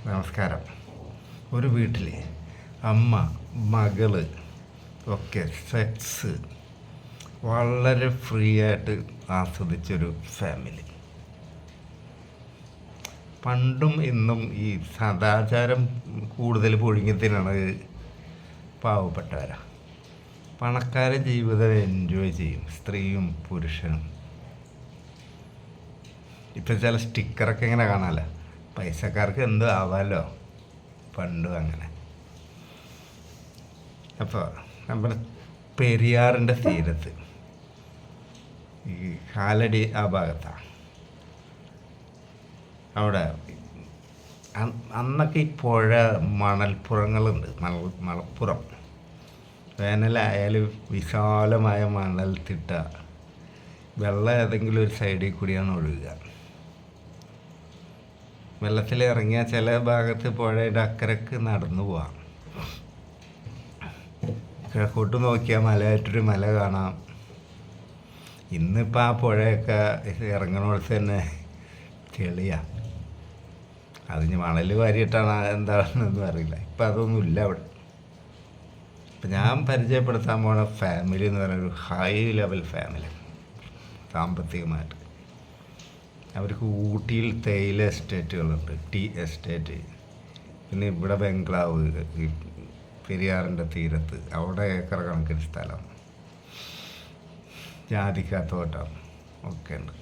നമസ്കാരം. ഒരു വീട്ടിൽ അമ്മ, മകള് ഒക്കെ സെക്സ് വളരെ ഫ്രീ ആയിട്ട് ആസ്വദിച്ചൊരു ഫാമിലി. പണ്ടും ഇന്നും ഈ സദാചാരം കൂടുതൽ പൊഴുങ്ങി തിന്നണത് പാവപ്പെട്ടവരാ. പണക്കാരെ ജീവിതം എൻജോയ് ചെയ്യും, സ്ത്രീയും പുരുഷനും. ഇപ്പം ചില സ്റ്റിക്കറൊക്കെ ഇങ്ങനെ കാണാമല്ലോ, പൈസക്കാർക്ക് എന്തും ആവാമല്ലോ. പണ്ടും അങ്ങനെ. അപ്പോൾ നമ്മുടെ പെരിയാറിൻ്റെ തീരത്ത് ഈ കാലടി ആ ഭാഗത്താണ്. അവിടെ അന്നൊക്കെ ഈ പുഴ മണൽപ്പുറങ്ങളുണ്ട്. മണൽപ്പുറം വേനലായാൽ വിശാലമായ മണൽത്തിട്ട, വെള്ളം ഏതെങ്കിലും ഒരു സൈഡിൽ കൂടിയാണ് ഒഴുകുക. വെള്ളത്തിൽ ഇറങ്ങിയ ചില ഭാഗത്ത് പുഴയുടെ അക്കരക്ക് നടന്നു പോവാം. കിഴക്കോട്ട് നോക്കിയാൽ മലയായിട്ടൊരു മല കാണാം. ഇന്നിപ്പോൾ ആ പുഴയൊക്കെ ഇറങ്ങണോടത്ത് തന്നെ ചെളിയാണ്. അതിന് മണൽ വാരിയിട്ടാണ് എന്താണെന്നൊന്നും അറിയില്ല. ഇപ്പം അതൊന്നുമില്ല അവിടെ. ഇപ്പം ഞാൻ പരിചയപ്പെടുത്താൻ പോണ ഫാമിലി എന്ന് പറയുന്നൊരു ഹൈ ലെവൽ ഫാമിലി സാമ്പത്തികമായിട്ട്. അവർക്ക് ഊട്ടിയിൽ തേയില എസ്റ്റേറ്റുകളുണ്ട്, ടീ എസ്റ്റേറ്റ്. പിന്നെ ഇവിടെ ബംഗ്ലാവ്, ഈ പെരിയാറിൻ്റെ തീരത്ത് അവിടെ ഏക്കർ കണക്കിന് സ്ഥലം, ജാതിക്കാത്തോട്ടം ഒക്കെ ഉണ്ട്.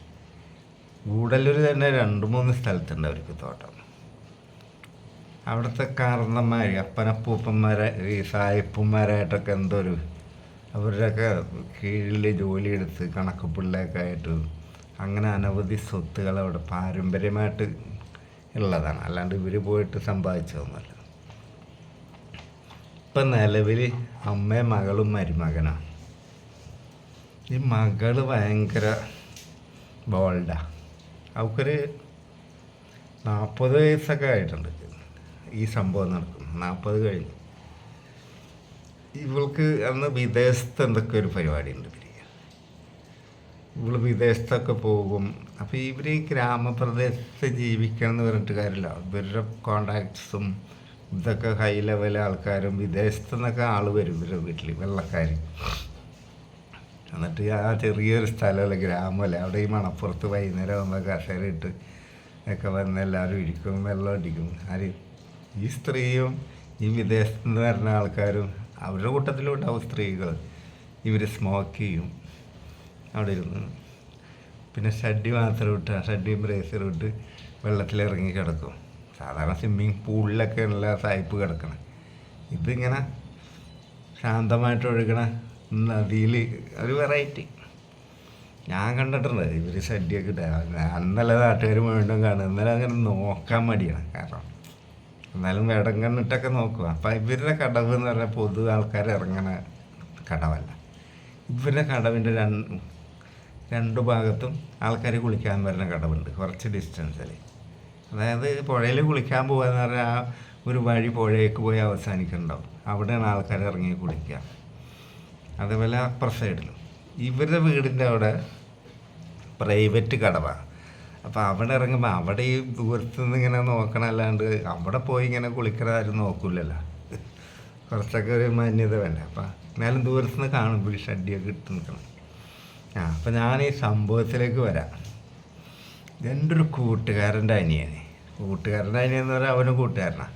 ഗൂഡല്ലൂർ തന്നെ 2-3 സ്ഥലത്തുണ്ട് അവർക്ക് തോട്ടം. അവിടുത്തെ കാരണന്മാർ, അപ്പനപ്പൂപ്പന്മാരെ, ഈ സായിപ്പന്മാരായിട്ടൊക്കെ എന്തൊരു അവരുടെയൊക്കെ കീഴിൽ ജോലിയെടുത്ത് കണക്ക് പിള്ളയൊക്കെ ആയിട്ട് അങ്ങനെ അനവധി സ്വത്തുകൾ അവിടെ പാരമ്പര്യമായിട്ട് ഉള്ളതാണ്. അല്ലാണ്ട് ഇവർ പോയിട്ട് സമ്പാദിച്ചതൊന്നുമല്ല. ഇപ്പം നിലവിൽ അമ്മയും മകളും മരുമകനാണ്. ഈ മകള് ഭയങ്കര ബോൾഡാണ്. അവൾക്കൊരു 40 വയസ്സൊക്കെ ആയിട്ടുണ്ട് ഈ സംഭവം നടക്കും. 40 കഴിഞ്ഞ്. ഇവൾക്ക് അന്ന് വിദേശത്ത് എന്തൊക്കെ ഒരു പരിപാടി ഉണ്ട്. ഇവള് വിദേശത്തൊക്കെ പോകും. അപ്പോൾ ഇവർ ഈ ഗ്രാമപ്രദേശത്ത് ജീവിക്കണം എന്ന് പറഞ്ഞിട്ട് കാര്യമില്ല. ഇവരുടെ കോണ്ടാക്ട്സും ഇതൊക്കെ ഹൈ ലെവൽ ആൾക്കാരും വിദേശത്തു നിന്നൊക്കെ ആൾ വരും ഇവരുടെ വീട്ടിൽ, വെള്ളക്കാർ. എന്നിട്ട് ആ ചെറിയൊരു സ്ഥലമല്ല, ഗ്രാമമല്ല, അവിടെ ഈ മണപ്പുറത്ത് വൈകുന്നേരം ആകുമ്പോൾ കസേര ഇട്ട് ഒക്കെ വന്ന് എല്ലാവരും ഇരിക്കും, വെള്ളം അടിക്കും. ആര്? ഈ സ്ത്രീയും ഈ വിദേശത്തു നിന്ന് വരുന്ന ആൾക്കാരും. അവരുടെ കൂട്ടത്തിലും ഉണ്ടാവും സ്ത്രീകൾ. ഇവർ സ്മോക്ക് ചെയ്യും അവിടെ ഇരുന്ന്. പിന്നെ ഷഡ്ഡി മാത്രം ഇട്ട്, ഷഡ്ഡിയും ബ്രേസറും ഇട്ട് വെള്ളത്തിലിറങ്ങി കിടക്കും. സാധാരണ സ്വിമ്മിങ് പൂളിലൊക്കെ ഉള്ള സായിപ്പ് കിടക്കണം. ഇതിങ്ങനെ ശാന്തമായിട്ട് ഒഴുകണ നദിയിൽ ഒരു വെറൈറ്റി ഞാൻ കണ്ടിട്ടുണ്ട്. ഇവർ ഷഡ്ഡിയൊക്കെ ഇട്ട് അന്നല്ല നാട്ടുകാർ വീണ്ടും കാണും. എന്നാലും അങ്ങനെ നോക്കാൻ മടിയാണ്. കാരണം എന്നാലും ഇടം കണ്ടിട്ടൊക്കെ നോക്കുക. അപ്പം ഇവരുടെ കടവ് എന്ന് പറഞ്ഞാൽ പൊതു ആൾക്കാർ ഇറങ്ങണ കടവല്ല. ഇവരുടെ കടവിൻ്റെ രണ്ട് ഭാഗത്തും ആൾക്കാർ കുളിക്കാൻ വരുന്ന കടവുണ്ട്, കുറച്ച് ഡിസ്റ്റൻസിൽ. അതായത് പുഴയിൽ കുളിക്കാൻ പോകാന്ന് പറഞ്ഞാൽ ആ ഒരു വഴി പുഴയ്ക്ക് പോയി അവസാനിക്കുന്നുണ്ടാവും. അവിടെയാണ് ആൾക്കാർ ഇറങ്ങി കുളിക്കുക. അതേപോലെ അപ്പുറ സൈഡിലും ഇവരുടെ വീടിൻ്റെ അവിടെ പ്രൈവറ്റ് കടവാണ്. അപ്പോൾ അവിടെ ഇറങ്ങുമ്പോൾ അവിടെ ഈ ദൂരത്തു നിന്ന് ഇങ്ങനെ നോക്കണമല്ലാണ്ട് അവിടെ പോയി ഇങ്ങനെ കുളിക്കണ ആരും നോക്കൂലല്ലോ. കുറച്ചൊക്കെ ഒരു മാന്യത വേണ്ട. അപ്പം എന്നാലും ദൂരത്തു നിന്ന് കാണുമ്പോൾ ഷഡ്ഡിയൊക്കെ ഇട്ട് നിൽക്കണം. അപ്പം ഞാൻ ഈ സംഭവത്തിലേക്ക് വരാം. എൻ്റെ ഒരു കൂട്ടുകാരൻ്റെ അനിയൻ എന്ന് പറഞ്ഞാൽ അവനും കൂട്ടുകാരനാണ്.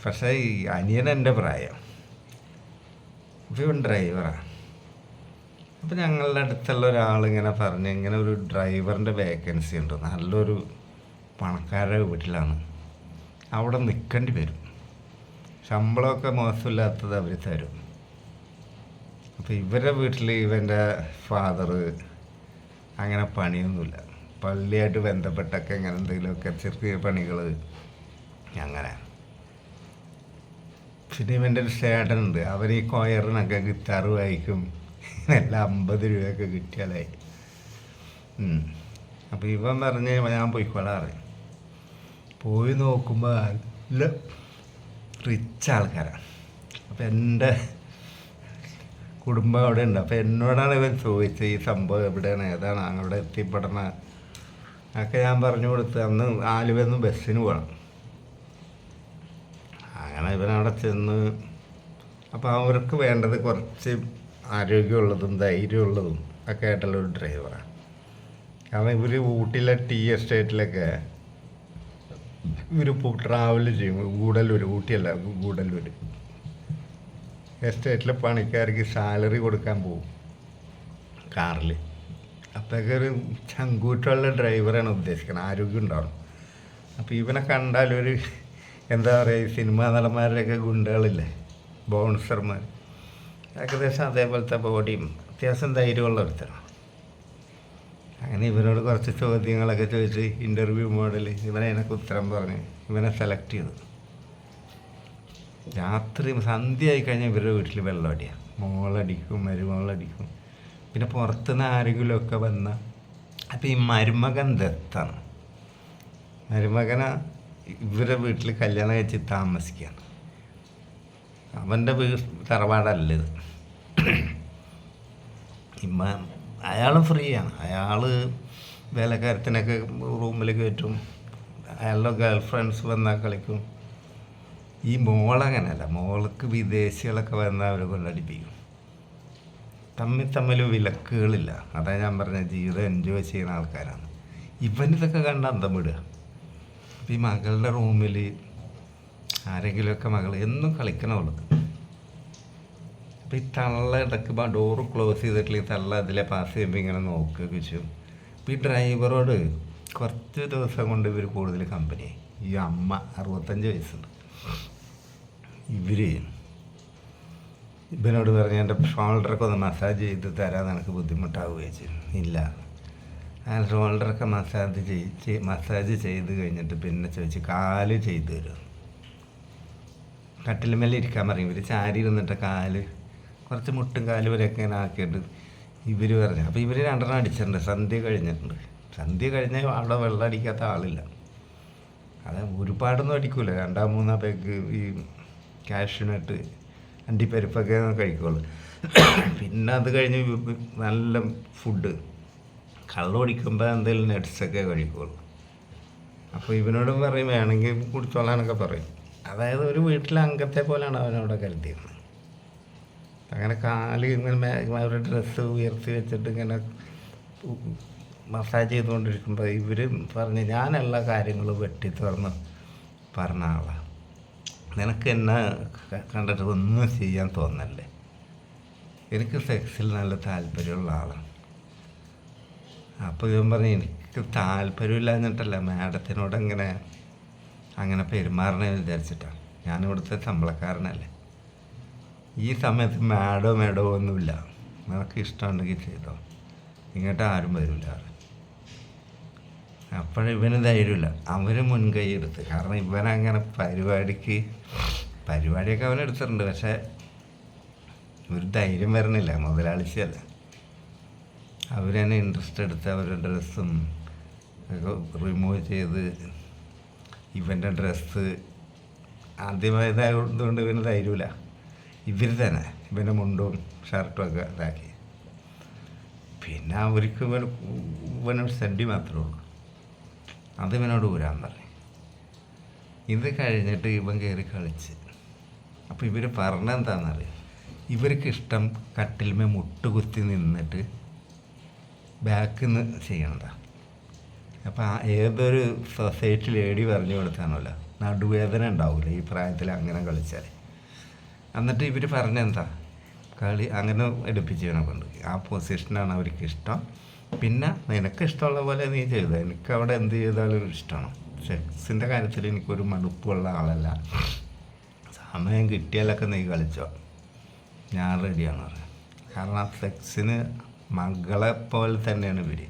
പക്ഷേ ഈ അനിയൻ എൻ്റെ പ്രായം. ഇവൻ ഡ്രൈവറാണ്. അപ്പം ഞങ്ങളുടെ അടുത്തുള്ള ഒരാളിങ്ങനെ പറഞ്ഞ് ഇങ്ങനെ ഒരു ഡ്രൈവറിൻ്റെ വേക്കൻസി ഉണ്ട്, നല്ലൊരു പണക്കാരുടെ വീട്ടിലാണ്, അവിടെ നിൽക്കേണ്ടി വരും, ശമ്പളമൊക്കെ മോശമില്ലാത്തത് അവർ തരും. അപ്പോൾ ഇവരുടെ വീട്ടിൽ ഇവൻ്റെ ഫാദർ അങ്ങനെ പണിയൊന്നുമില്ല, പള്ളിയായിട്ട് ബന്ധപ്പെട്ടൊക്കെ ഇങ്ങനെ എന്തെങ്കിലുമൊക്കെ ചെറിയ പണികൾ അങ്ങനെ. പിന്നെ ഇവൻ്റെ ഒരു ചേട്ടനുണ്ട്, അവൻ ഈ കൊയറിനൊക്കെ ഗിത്താർ വായിക്കും. എല്ലാം 50 രൂപയൊക്കെ കിട്ടിയാലായി. അപ്പോൾ ഇവൻ പറഞ്ഞ് ഞാൻ പോയിക്കോളാറ്. പോയി നോക്കുമ്പോൾ നല്ല റിച്ച് ആൾക്കാരാണ്. അപ്പം എൻ്റെ കുടുംബം അവിടെ ഉണ്ട്. അപ്പോൾ എന്നോടാണ് ഇവൻ ചോദിച്ചത് ഈ സംഭവം എവിടെയാണ്, ഏതാണ്, അങ്ങോട്ട് എത്തിപ്പെടണ ഒക്കെ ഞാൻ പറഞ്ഞു കൊടുത്ത്. അന്ന് ആലുവയിൽ നിന്ന് ബസ്സിന് പോകണം. കാരണം ഇവനവിടെ ചെന്ന് അപ്പോൾ അവർക്ക് വേണ്ടത് കുറച്ച് ആരോഗ്യമുള്ളതും ധൈര്യമുള്ളതും ഒക്കെ ആയിട്ടുള്ള ഒരു ഡ്രൈവറാണ്. കാരണം ഇവർ ഊട്ടിയിലെ ടീ എസ്റ്റേറ്റിലൊക്കെ ഇവർ ട്രാവൽ ചെയ്യും. ഊട്ടിയല്ല ഗൂഡല്ലൂർ എസ്റ്റേറ്റിലെ പണിക്കാർക്ക് സാലറി കൊടുക്കാൻ പോകും കാറിൽ. അപ്പോഴൊക്കെ ഒരു ചങ്കൂറ്റുള്ള ഡ്രൈവറാണ് ഉദ്ദേശിക്കുന്നത്, ആരോഗ്യം ഉണ്ടാവണം. അപ്പോൾ ഇവനെ കണ്ടാലൊരു എന്താ പറയുക, സിനിമാ നടന്മാരുടെയൊക്കെ ഗുണ്ടകളില്ലേ, ബൗൺസർമാർ, ഏകദേശം അതേപോലത്തെ ബോഡിയും അത്യാവശ്യം ധൈര്യമുള്ള ഒരുത്തരാണ്. അങ്ങനെ ഇവനോട് കുറച്ച് ചോദ്യങ്ങളൊക്കെ ചോദിച്ച് ഇൻ്റർവ്യൂ മോഡൽ ഇവനെ എനിക്ക് ഉത്തരം പറഞ്ഞ് ഇവനെ സെലക്ട് ചെയ്തു. രാത്രി സന്ധ്യ ആയി കഴിഞ്ഞാൽ ഇവരുടെ വീട്ടിൽ വെള്ളമടിയാണ്, മോളടിക്കും മരുമകളടിക്കും. പിന്നെ പുറത്തുനിന്ന് ആരെങ്കിലുമൊക്കെ വന്ന അപ്പോൾ ഈ മരുമകൻ ദത്താണ്. മരുമകനെ ഇവരുടെ വീട്ടിൽ കല്യാണം കഴിച്ച് താമസിക്കുകയാണ്. അവൻ്റെ തറവാടല്ല ഇത്. അയാളും ഫ്രീ ആണ്. അയാൾ വേലക്കാരത്തിനൊക്കെ റൂമിൽ കയറ്റും, അയാളുടെ ഗേൾ ഫ്രണ്ട്സ് വന്നാൽ കളിക്കും. ഈ മോളങ്ങനല്ല, മോൾക്ക് വിദേശികളൊക്കെ വന്നാൽ അവർ കൊണ്ടടിപ്പിക്കും. തമ്മിൽ വിലക്കുകളില്ല. അതാ ഞാൻ പറഞ്ഞ ജീവിതം എൻജോയ് ചെയ്യുന്ന ആൾക്കാരാണ്. ഇവനിതൊക്കെ കണ്ട അന്തം വിടുക. അപ്പം ഈ മകളുടെ റൂമിൽ ആരെങ്കിലുമൊക്കെ മകൾ എന്നും കളിക്കണമുള്ളൂ. അപ്പോൾ ഈ തള്ള ഇടയ്ക്ക് ഡോറ് ക്ലോസ് ചെയ്തിട്ടില്ലെങ്കിൽ തള്ള അതിലെ പാസ് ചെയ്യുമ്പോൾ ഇങ്ങനെ നോക്കുകയൊക്കെ ചെയ്യും. അപ്പോൾ ഈ ഡ്രൈവറോട് കുറച്ച് ദിവസം കൊണ്ട് ഇവർ കൂടുതൽ കമ്പനിയായി. ഈ അമ്മ 65 വയസ്സുണ്ട്. ഇവനോട് പറഞ്ഞ് എൻ്റെ ഷോൾഡറൊക്കെ ഒന്ന് മസാജ് ചെയ്ത് തരാൻ എനിക്ക് ബുദ്ധിമുട്ടാവുകയും ചെയ്യും. ഇല്ല, ആ ഷോൾഡറൊക്കെ മസാജ് ചെയ്ത് കഴിഞ്ഞിട്ട് പിന്നെ ചോദിച്ച് കാല് ചെയ്ത് തരും. കട്ടിലുമേലെ ഇരിക്കാൻ പറയും. ഇവർ ചാരി ഇരുന്നിട്ട് കാല് കുറച്ച് മുട്ടും കാല് വരെയൊക്കെ ഇങ്ങനെ ആക്കിയിട്ട് ഇവർ പറഞ്ഞു. അപ്പോൾ ഇവർ 2 അടിച്ചിട്ടുണ്ട്. സന്ധ്യ കഴിഞ്ഞിട്ടുണ്ട്. സന്ധ്യ കഴിഞ്ഞാൽ അവിടെ വെള്ളം അടിക്കാത്ത ആളില്ല. അത് ഒരുപാടൊന്നും അടിക്കൂല. 2-3 പേക്ക് ഈ കാഷ്യൂനട്ട് അണ്ടിപ്പരിപ്പൊക്കെ കഴിക്കുള്ളൂ. പിന്നെ അത് കഴിഞ്ഞ് നല്ല ഫുഡ്, കള്ളം കുടിക്കുമ്പോൾ എന്തെങ്കിലും നട്ട്സൊക്കെ കഴിക്കുള്ളൂ. അപ്പോൾ ഇവനോട് പറയും വേണമെങ്കിൽ കുടിച്ചോളാനൊക്കെ പറയും. അതായത് ഒരു വീട്ടിലെ അംഗത്തെ പോലെയാണ് അവനവിടെ കരുതിയത്. അങ്ങനെ കാല് ഇങ്ങനെ അവരുടെ ഡ്രസ്സ് ഉയർത്തി വെച്ചിട്ട് ഇങ്ങനെ മസാജ് ചെയ്തുകൊണ്ടിരിക്കുമ്പോൾ ഇവർ പറഞ്ഞ് ഞാൻ എല്ലാ കാര്യങ്ങളും വെട്ടി തുറന്ന് പറഞ്ഞ ആളാണ്. നിനക്ക് എന്നെ കണ്ടിട്ട് ഒന്നും ചെയ്യാൻ തോന്നല്ലേ, എനിക്ക് സെക്സിൽ നല്ല താല്പര്യമുള്ള ആളാണ്. അപ്പോൾ ഇവൻ പറഞ്ഞ് എനിക്ക് താല്പര്യമില്ലാഞ്ഞിട്ടല്ല, മാഡത്തിനോട് അങ്ങനെ പെരുമാറണമെന്ന് വിചാരിച്ചിട്ടാണ്. ഞാനിവിടുത്തെ ശമ്പളക്കാരനല്ലേ. ഈ സമയത്ത് മാഡോ ഒന്നുമില്ല, നിനക്ക് ഇഷ്ടമുണ്ടെങ്കിൽ ചെയ്തോ, ഇങ്ങോട്ട് ആരും വരില്ല. അപ്പോഴിവന് ധൈര്യമില്ല. അവർ മുൻകൈ എടുത്ത്. കാരണം ഇവനങ്ങനെ പരിപാടിയൊക്കെ അവനെടുത്തിട്ടുണ്ട്. പക്ഷേ ഒരു ധൈര്യം വരണില്ല, മുതലാളിച്ചല്ല. അവരെന്നെ ഇൻട്രസ്റ്റ് എടുത്ത് അവരുടെ ഡ്രസ്സും റിമൂവ് ചെയ്ത് ഇവൻ്റെ ഡ്രസ്സ് ആദ്യമായതായതുകൊണ്ട് ഇവന് ധൈര്യമില്ല. ഇവർ തന്നെ ഇവൻ്റെ മുണ്ടും ഷർട്ടും ഒക്കെ ഇതാക്കി. പിന്നെ അവർക്ക് ഇവനൊരു സെഡി മാത്രമേ ഉള്ളൂ. അത് ഇവനോട് ഊരാൻ പറഞ്ഞു. ഇത് കഴിഞ്ഞിട്ട് ഇവൻ കയറി കളിച്ച്. അപ്പോൾ ഇവർ പറഞ്ഞെന്താണെന്നറിയാം, ഇവർക്കിഷ്ടം കട്ടിൽമേ മുട്ടുകുത്തി നിന്നിട്ട് ബാക്കിൽ നിന്ന് ചെയ്യണതാണ്. അപ്പോൾ ഏതൊരു സൊസൈറ്റി ലേഡി പറഞ്ഞു കൊടുത്താണല്ലോ, നടുവേദന ഉണ്ടാവില്ല ഈ പ്രായത്തിൽ അങ്ങനെ കളിച്ചാൽ. എന്നിട്ട് ഇവർ പറഞ്ഞെന്താ, കളി അങ്ങനെ എടുപ്പിച്ചവനെ കൊണ്ട് ആ പൊസിഷനാണ് അവർക്ക് ഇഷ്ടം. പിന്നെ നിനക്ക് ഇഷ്ടമുള്ള പോലെ നീ ചെയ്തോ, എനിക്ക് അവിടെ എന്ത് ചെയ്താലും ഇഷ്ടമാണ്. സെക്സിൻ്റെ കാര്യത്തിൽ എനിക്കൊരു മടുപ്പുള്ള ആളല്ല. സമയം കിട്ടിയാലൊക്കെ നീ കളിച്ചോ, ഞാൻ റെഡിയാണ് പറയുന്നത്. കാരണം ആ സെക്സിന് മകളെ പോലെ തന്നെയാണ് ഇവർ.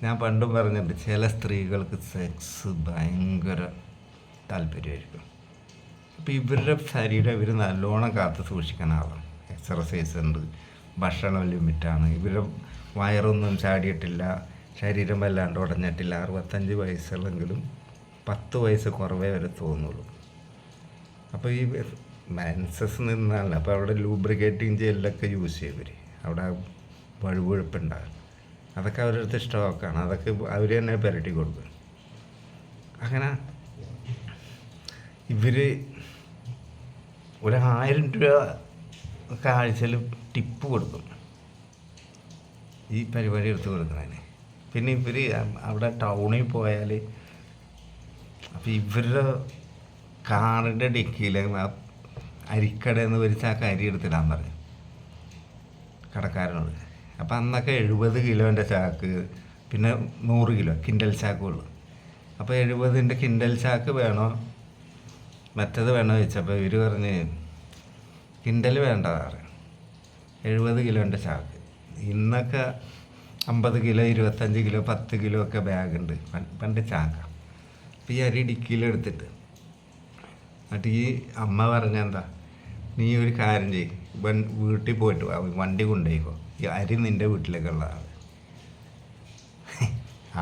ഞാൻ പണ്ടും പറഞ്ഞിട്ടുണ്ട്, ചില സ്ത്രീകൾക്ക് സെക്സ് ഭയങ്കര താല്പര്യമായിരിക്കും. അപ്പോൾ ഇവരുടെ ശരീരം ഇവർ നല്ലോണം കാത്തു സൂക്ഷിക്കുന്ന ആളാണ്. എക്സർസൈസ് ഉണ്ട്, ഭക്ഷണം ലിമിറ്റാണ്. ഇവരുടെ വയറൊന്നും ചാടിയിട്ടില്ല, ശരീരം വല്ലാണ്ട് ഉടഞ്ഞിട്ടില്ല. 65 വയസ്സുള്ളെങ്കിലും 10 വയസ്സ് കുറവേ വരെ തോന്നുള്ളൂ. അപ്പോൾ ഈ മെൻസസ് നിന്നാണ്. അപ്പോൾ അവിടെ ലൂബ്രിക്കേറ്റിംഗ് ജെല്ലൊക്കെ യൂസ് ചെയ്യും ഇവർ. അവിടെ വഴുവഴുപ്പുണ്ടാകും. അതൊക്കെ അവരുടെ അടുത്ത് സ്റ്റോക്കാണ്. അതൊക്കെ അവർ തന്നെ പുരട്ടി കൊടുക്കും. അങ്ങനെ ഇവർ 1,000 രൂപ ഒക്കെ ആഴ്ചയിൽ ടിപ്പ് കൊടുക്കും ഈ പരിപാടി എടുത്ത് കൊടുക്കുന്നതിന്. പിന്നെ ഇവർ അവിടെ ടൗണിൽ പോയാൽ അപ്പോൾ ഇവരുടെ കാറിൻ്റെ ഡിക്കിയിൽ അരിക്കടയിൽ നിന്ന് ഒരു ചാക്ക് അരി എടുത്തിടാൻ പറഞ്ഞു കടക്കാരനോട്. അപ്പം അന്നൊക്കെ 70 കിലോൻ്റെ ചാക്ക്, പിന്നെ 100 കിലോ കിൻഡൽ ചാക്കുള്ളൂ. അപ്പോൾ 70ൻ്റെ കിൻഡൽ ചാക്ക് വേണോ മറ്റത് വേണോ ചോദിച്ചപ്പോൾ ഇവർ പറഞ്ഞ് കിൻഡൽ വേണ്ട സാറ്, 70 കിലോൻ്റെ ചാക്ക്. ഇന്നൊക്കെ 50 കിലോ 25 കിലോ 10 കിലോ ഒക്കെ ബാഗുണ്ട്, പണ്ട് ചാക്ക. അപ്പോൾ ഈ അരി ഡിക്കിയിലെടുത്തിട്ട് എന്നിട്ട് ഈ അമ്മ പറഞ്ഞെന്താ, നീ ഒരു കാര്യം ചെയ്യ്, വീട്ടിൽ പോയിട്ട് വണ്ടി കൊണ്ടുപോയിക്കോ, ഈ അരി നിൻ്റെ വീട്ടിലേക്കുള്ളതാണ്.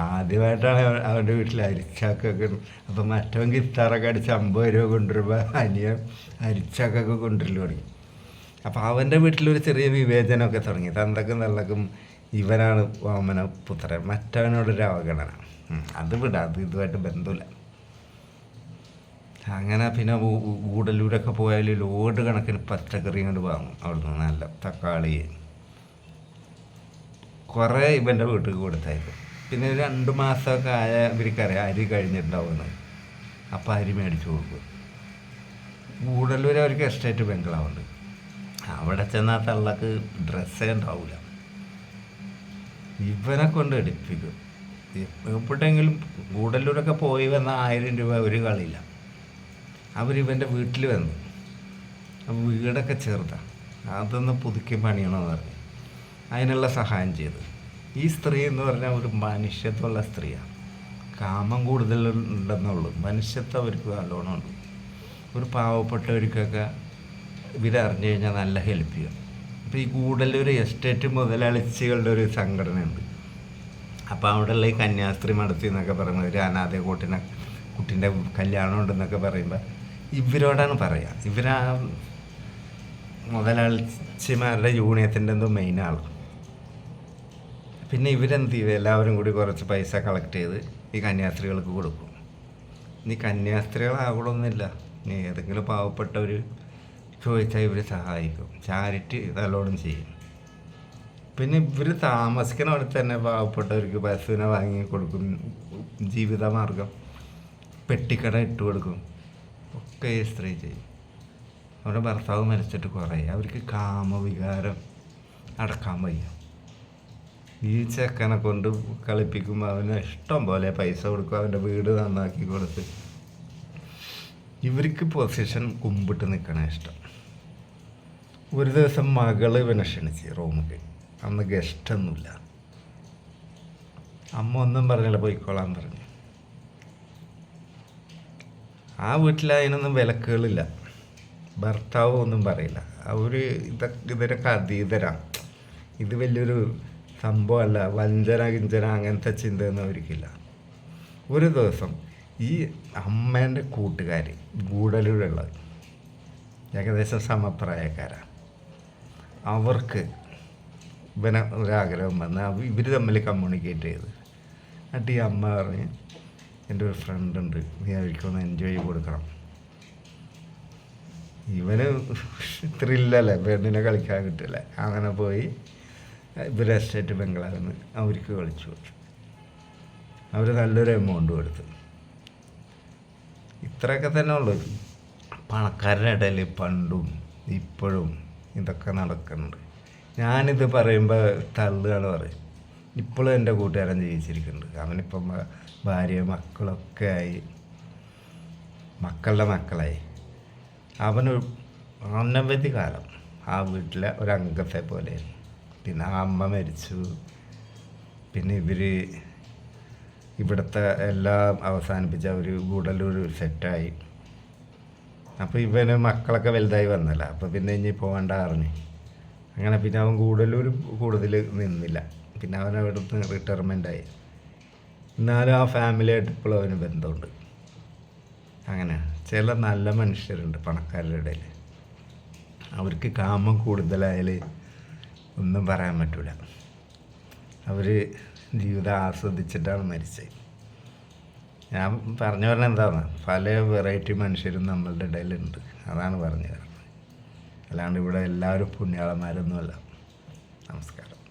ആദ്യമായിട്ടാണ് അവൻ്റെ വീട്ടിൽ അരിച്ചാക്കൊക്കെ. അപ്പം മറ്റവൻ ഗിത്താറൊക്കെ അടിച്ച് 50 രൂപ കൊണ്ടുവരുമ്പോൾ അനിയൻ അരിച്ചാക്കൊക്കെ കൊണ്ടുവരൽ തുടങ്ങി. അപ്പോൾ അവൻ്റെ വീട്ടിലൊരു ചെറിയ വിവേചനമൊക്കെ തുടങ്ങി. തന്തക്കും തള്ളക്കും ഇവനാണ് ഓമന പുത്രൻ, മറ്റവനോടൊരു അവഗണന. അത് വിടാം, അത് ഇതുമായിട്ട് ബന്ധമില്ല. അങ്ങനെ പിന്നെ ഗൂഡല്ലൂരൊക്കെ പോയാൽ ലോഡ് കണക്കിന് പച്ചക്കറി കൊണ്ട് വാങ്ങും അവിടുന്ന്. നല്ല തക്കാളി കുറേ ഇവൻ്റെ വീട്ടിൽ കൊടുത്തായിരിക്കും. പിന്നെ 2 മാസമൊക്കെ ആയ ഇവർക്കറിയാം അരി കഴിഞ്ഞിട്ടുണ്ടാവുമെന്ന്. അപ്പോൾ അരി മേടിച്ച് കൊടുക്കും. ഗൂഡല്ലൂർ അവർക്ക് എസ്റ്റേറ്റ് ബംഗ്ലാവുണ്ട്. അവിടെ ചെന്നാൽ തള്ളക്ക് ഡ്രസ്സേ ഉണ്ടാവില്ല. ഇവനെ കൊണ്ട് എടുപ്പിക്കും. എപ്പോഴെങ്കിലും ഗൂഡല്ലൂരൊക്കെ പോയി വന്ന 1000 രൂപ ഒരു കളിയില്ല. അവരിവൻ്റെ വീട്ടിൽ വന്നു. അപ്പോൾ വീടൊക്കെ ചെറുതാണ്, അതൊന്ന് പുതുക്കി പണിയണമെന്ന് പറഞ്ഞു. അതിനുള്ള സഹായം ചെയ്തു. ഈ സ്ത്രീ എന്ന് പറഞ്ഞാൽ ഒരു മനുഷ്യത്വമുള്ള സ്ത്രീയാണ്. കാമം കൂടുതലുണ്ടെന്നുള്ളൂ, മനുഷ്യത്വം അവർക്ക് നല്ലോണം ഉണ്ട്. ഒരു പാവപ്പെട്ടവർക്കൊക്കെ ഇവരറിഞ്ഞു കഴിഞ്ഞാൽ നല്ല ഹെൽപ്പ് ചെയ്യും. അപ്പോൾ ഈ ഗൂഡല്ലൂർ എസ്റ്റേറ്റ് മുതലാളിച്ചികളുടെ ഒരു സംഘടനയുണ്ട്. അപ്പോൾ അവിടെയുള്ള ഈ കന്യാസ്ത്രീ മടത്തി എന്നൊക്കെ പറയുമ്പോൾ ഒരു അനാഥ കുട്ടീൻ്റെ കല്യാണം ഉണ്ടെന്നൊക്കെ പറയുമ്പോൾ ഇവരോടാണ് പറയുക. ഇവരാ മുതലാളിച്ചിമാരുടെ യൂണിയത്തിൻ്റെ എന്തോ മെയിൻ ആൾ. പിന്നെ ഇവരെന്ത് ചെയ്യും, എല്ലാവരും കൂടി കുറച്ച് പൈസ കളക്ട് ചെയ്ത് ഈ കന്യാസ്ത്രീകൾക്ക് കൊടുക്കും. ഇനി കന്യാസ്ത്രീകളാകണമെന്നില്ല, ഇനി ഏതെങ്കിലും പാവപ്പെട്ടവർ ചോദിച്ചാൽ ഇവർ സഹായിക്കും. ചാരിറ്റി നല്ലോണം ചെയ്യും. പിന്നെ ഇവർ താമസിക്കുന്ന അവിടെ തന്നെ പാവപ്പെട്ടവർക്ക് ബസ്സിനെ വാങ്ങി കൊടുക്കും, ജീവിതമാർഗം, പെട്ടിക്കട ഇട്ട് കൊടുക്കും, ഒക്കെ ഈ സ്ത്രീ ചെയ്യും. അവരുടെ ഭർത്താവ് മരിച്ചിട്ട് കുറേ, അവർക്ക് കാമവികാരം അടക്കാൻ വയ്യ. ഈ ചെക്കനെ കൊണ്ട് കളിപ്പിക്കുമ്പോൾ അവന് ഇഷ്ടം പോലെ പൈസ കൊടുക്കും, അവൻ്റെ വീട് നന്നാക്കി കൊടുത്ത്. ഇവർക്ക് പൊസിഷൻ കുമ്പിട്ട് നിൽക്കണ ഇഷ്ടം. ഒരു ദിവസം മകള് ഇവനെ ക്ഷണിച്ച് റൂമിൽ. അന്ന് ഗസ്റ്റൊന്നുമില്ല. അമ്മ ഒന്നും പറഞ്ഞില്ല, പോയിക്കോളാൻ പറഞ്ഞു. ആ വീട്ടിൽ അതിനൊന്നും വിലക്കുകളില്ല, ഭർത്താവ് ഒന്നും പറയില്ല. അവർ ഇതിനൊക്കെ അതീതരാണ്. ഇത് വലിയൊരു സംഭവമല്ല, വഞ്ചന കിഞ്ചന അങ്ങനത്തെ ചിന്തയൊന്നും അവർക്കില്ല. ഒരു ദിവസം ഈ അമ്മേൻ്റെ കൂട്ടുകാർ ഗൂഡല്ലൂരുള്ളത് ഏകദേശം സമപ്രായക്കാരാണ്. അവർക്ക് ഇവനെ ഒരാഗ്രഹം വന്ന് ഇവർ തമ്മിൽ കമ്മ്യൂണിക്കേറ്റ് ചെയ്ത്. എന്നിട്ട് ഈ അമ്മ പറഞ്ഞ്, എൻ്റെ ഒരു ഫ്രണ്ട് ഉണ്ട്, നീ അവർക്കൊന്ന് എൻജോയ് കൊടുക്കണം. ഇവന് ത്രില്ലല്ലേ, പെണ്ണിനെ കളിക്കാൻ കിട്ടില്ല. അങ്ങനെ പോയി ഇവർ എസ്റ്റേറ്റ് ബംഗ്ലാവിൽ നിന്ന് അവർക്ക് കളിച്ചു കൊടുത്തു. അവർ നല്ലൊരു എമൗണ്ട് കൊടുത്തു. ഇത്രയൊക്കെ തന്നെ ഉള്ളൂ. പണക്കാരുടെ ഇടയിൽ പണ്ടും ഇപ്പോഴും ഇതൊക്കെ നടക്കുന്നുണ്ട്. ഞാനിത് പറയുമ്പോൾ തള്ളുകയാണ് പറയും. ഇപ്പോഴും എൻ്റെ കൂട്ടുകാരൻ ജീവിച്ചിരിക്കുന്നുണ്ട്. അവനിപ്പം ഭാര്യ മക്കളൊക്കെ ആയി, മക്കളുടെ മക്കളായി. അവന് അനവധി കാലം ആ വീട്ടിലെ ഒരംഗത്തെ പോലെയായിരുന്നു. പിന്നെ ആ അമ്മ മരിച്ചു. പിന്നെ ഇവിടുത്തെ എല്ലാം അവസാനിപ്പിച്ച് അവർ ഗൂഡല്ലൂർ സെറ്റായി. അപ്പോൾ ഇവന് മക്കളൊക്കെ വലുതായി വന്നല്ല, അപ്പോൾ പിന്നെ ഇനി പോകണ്ട അറിഞ്ഞു. അങ്ങനെ പിന്നെ അവൻ ഗൂഡല്ലൂർ കൂടുതൽ നിന്നില്ല. പിന്നെ അവൻ അവിടുന്ന് റിട്ടയർമെൻ്റായി. എന്നാലും ആ ഫാമിലിയായിട്ട് ഇപ്പോഴും അവന് ബന്ധമുണ്ട്. അങ്ങനെ ചില നല്ല മനുഷ്യരുണ്ട് പണക്കാരുടെ ഇടയിൽ. അവർക്ക് കാമം കൂടുതലായാൽ ഒന്നും പറയാൻ പറ്റില്ല. അവർ ജീവിതം ആസ്വദിച്ചിട്ടാണ് മരിച്ചത്. ഞാൻ പറഞ്ഞു പറഞ്ഞത് എന്താണ്, പല വെറൈറ്റി മനുഷ്യരും നമ്മളുടെ ഇടയിലുണ്ട്, അതാണ് പറഞ്ഞു തരുന്നത്. അല്ലാണ്ട് ഇവിടെ എല്ലാവരും പുണ്യാളന്മാരൊന്നുമല്ല. നമസ്കാരം.